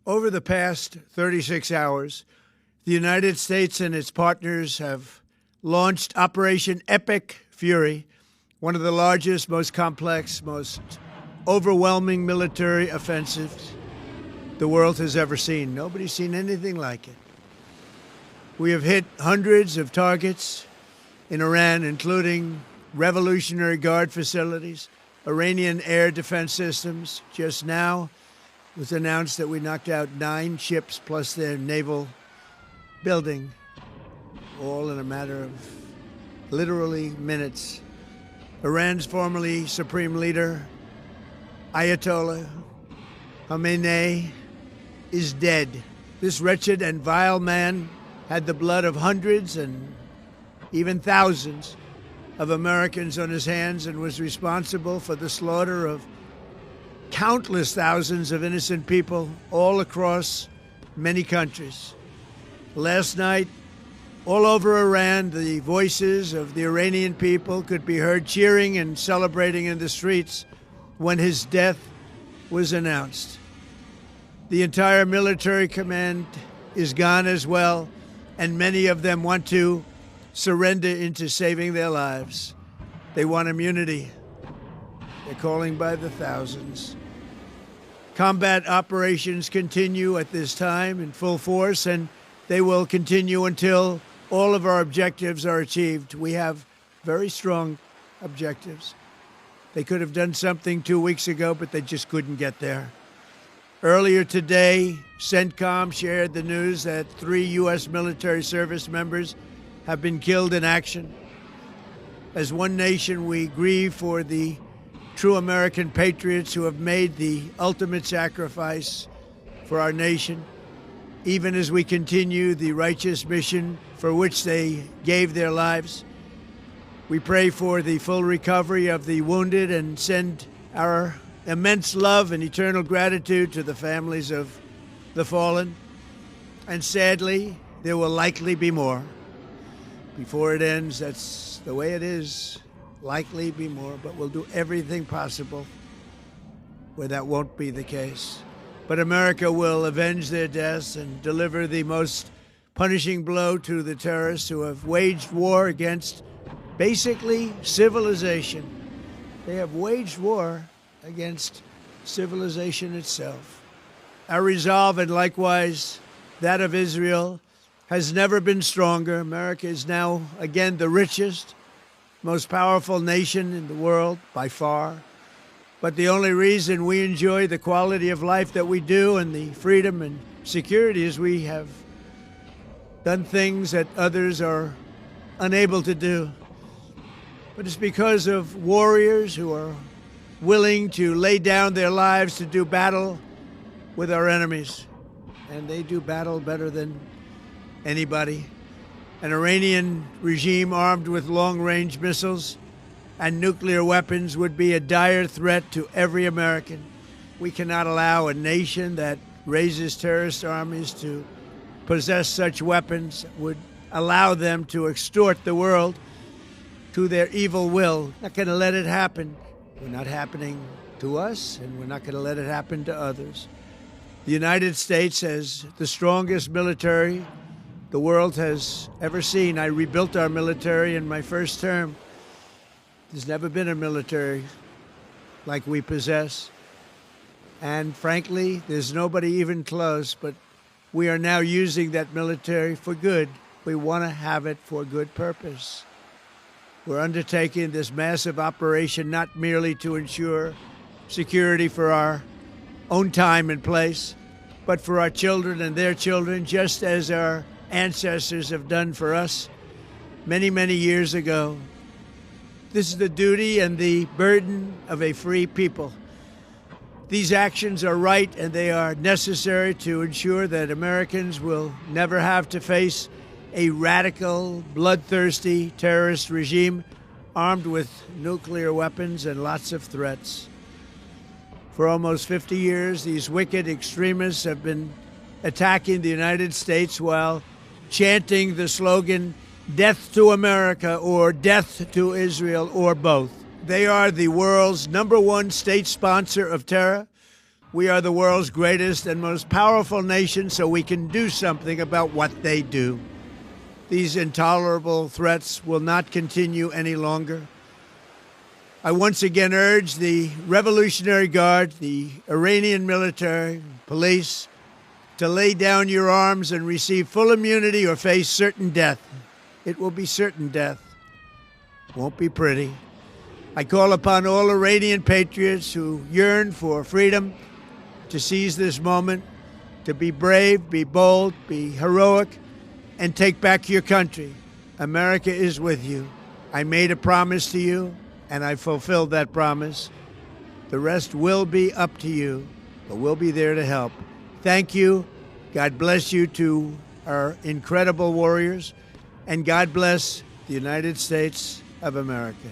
Over the past 36 hours, the United States and its partners have launched Operation Epic Fury, one of the largest, most complex, most overwhelming military offensives the world has ever seen. Nobody's seen anything like it. We have hit hundreds of targets in Iran, including Revolutionary Guard facilities, Iranian air defense systems. Just now it was announced that we knocked out 9 ships plus their naval building, all in a matter of literally minutes. Iran's formerly supreme leader, Ayatollah Khamenei, is dead. This wretched and vile man had the blood of hundreds and even thousands of Americans on his hands and was responsible for the slaughter of countless thousands of innocent people all across many countries. Last night, all over Iran, the voices of the Iranian people could be heard cheering and celebrating in the streets when his death was announced. The entire military command is gone as well, and many of them want to surrender into saving their lives. They want immunity. They're calling by the thousands. Combat operations continue at this time in full force, and they will continue until all of our objectives are achieved. We have very strong objectives. They could have done something 2 weeks ago, but they just couldn't get there. Earlier today, CENTCOM shared the news that 3 U.S. military service members have been killed in action. As one nation, we grieve for the true American patriots who have made the ultimate sacrifice for our nation, even as we continue the righteous mission for which they gave their lives. We pray for the full recovery of the wounded and send our immense love and eternal gratitude to the families of the fallen. And sadly, there will likely be more. Before it ends, that's the way it is. Likely be more, but we'll do everything possible where that won't be the case. But America will avenge their deaths and deliver the most punishing blow to the terrorists who have waged war against basically civilization. They have waged war against civilization itself. Our resolve, and likewise that of Israel, has never been stronger. America is now again the richest, most powerful nation in the world by far. But the only reason we enjoy the quality of life that we do and the freedom and security is we have done things that others are unable to do. But it's because of warriors who are willing to lay down their lives to do battle with our enemies. And they do battle better than anybody. An Iranian regime armed with long-range missiles and nuclear weapons would be a dire threat to every American. We cannot allow a nation that raises terrorist armies to possess such weapons, would allow them to extort the world to their evil will. Not going to let it happen. We're not happening to us, and we're not going to let it happen to others. The United States has the strongest military the world has ever seen. I rebuilt our military in my first term. There's never been a military like we possess. And frankly, there's nobody even close, but we are now using that military for good. We want to have it for good purpose. We're undertaking this massive operation not merely to ensure security for our own time and place, but for our children and their children, just as our ancestors have done for us many, many years ago. This is the duty and the burden of a free people. These actions are right and they are necessary to ensure that Americans will never have to face a radical, bloodthirsty terrorist regime armed with nuclear weapons and lots of threats. For almost 50 years, these wicked extremists have been attacking the United States while chanting the slogan, "Death to America" or "Death to Israel," or both. They are the world's #1 state sponsor of terror. We are the world's greatest and most powerful nation, so we can do something about what they do. These intolerable threats will not continue any longer. I once again urge the Revolutionary Guard, the Iranian military, police, to lay down your arms and receive full immunity or face certain death. It will be certain death. Won't be pretty. I call upon all Iranian patriots who yearn for freedom to seize this moment, to be brave, be bold, be heroic, and take back your country. America is with you. I made a promise to you, and I fulfilled that promise. The rest will be up to you, but we'll be there to help. Thank you. God bless you to our incredible warriors, and God bless the United States of America.